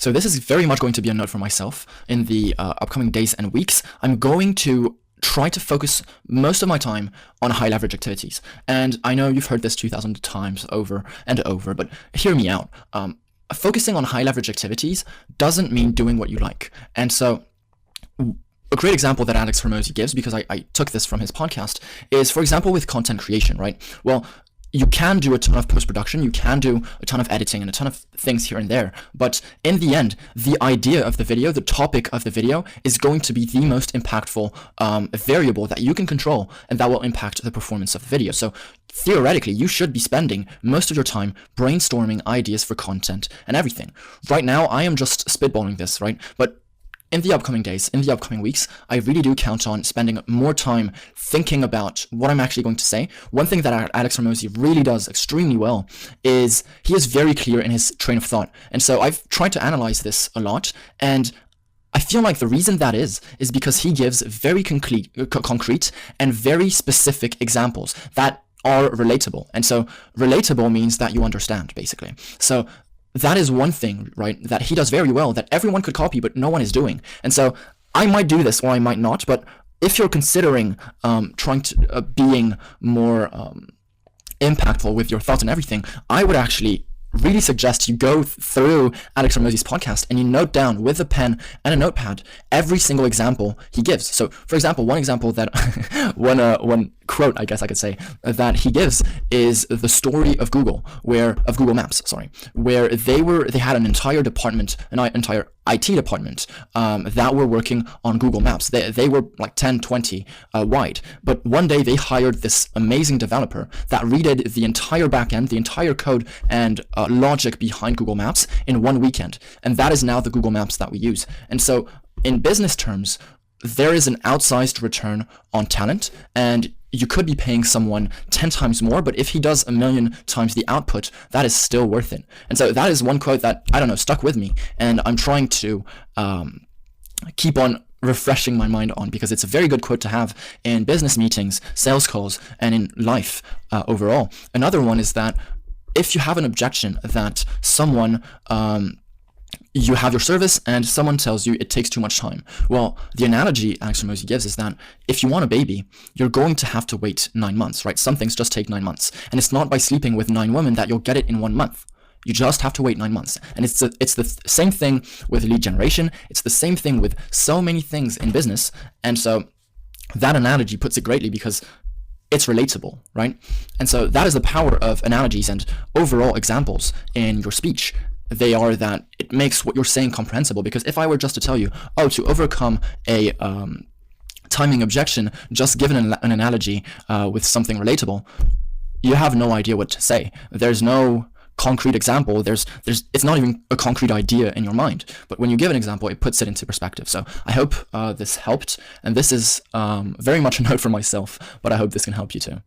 So this is very much going to be a note for myself in the upcoming days and weeks. I'm going to try to focus most of my time on high leverage activities. And I know you've heard this 2,000 times over and over, but hear me out. Focusing on high leverage activities doesn't mean doing what you like. And so a great example that Alex Hormozi gives, because I took this from his podcast, is, for example, with content creation, right? Well, you can do a ton of post-production, you can do a ton of editing and a ton of things here and there, but in the end, the idea of the video, the topic of the video, is going to be the most impactful variable that you can control, and that will impact the performance of the video. So theoretically, you should be spending most of your time brainstorming ideas for content and everything. Right now, I am just spitballing this, right? But in the upcoming days, in the upcoming weeks, I really do count on spending more time thinking about what I'm actually going to say. One thing that Alex Hormozi really does extremely well is he is very clear in his train of thought. And so I've tried to analyze this a lot, and I feel like the reason that is because he gives very concrete and very specific examples that are relatable. And so relatable means that you understand, basically. So that is one thing, right, that he does very well, that everyone could copy, but no one is doing. And so I might do this or I might not, but if you're considering trying to being more impactful with your thoughts and everything, I would actually really suggest you go through Alex Hormozi's podcast and you note down with a pen and a notepad every single example he gives. So, for example, one example that one quote, I guess I could say, that he gives is the story of Google, of Google Maps, where they had an entire department, an entire IT department that were working on Google Maps. They were like 10, 20 wide. But one day they hired this amazing developer that redid the entire backend, the entire code and logic behind Google Maps in one weekend. And that is now the Google Maps that we use. And so in business terms, there is an outsized return on talent, and you could be paying someone 10 times more, but if he does 1,000,000 times the output, that is still worth it. And so that is one quote that, I don't know, stuck with me, and I'm trying to keep on refreshing my mind on, because it's a very good quote to have in business meetings, sales calls, and in life overall. Another one is that if you have an objection that someone you have your service and someone tells you it takes too much time. Well, the analogy Alex Hormozi gives is that if you want a baby, you're going to have to wait 9 months, right? Some things just take 9 months. And it's not by sleeping with 9 women that you'll get it in 1 month. You just have to wait 9 months. And it's the same thing with lead generation. It's the same thing with so many things in business. And so that analogy puts it greatly, because it's relatable, right? And so that is the power of analogies and overall examples in your speech. They are that it makes what you're saying comprehensible. Because if I were just to tell you, oh, to overcome a timing objection, just given an analogy with something relatable, you have no idea what to say. There's no concrete example. It's not even a concrete idea in your mind. But when you give an example, it puts it into perspective. So I hope this helped. And this is very much a note for myself, but I hope this can help you too.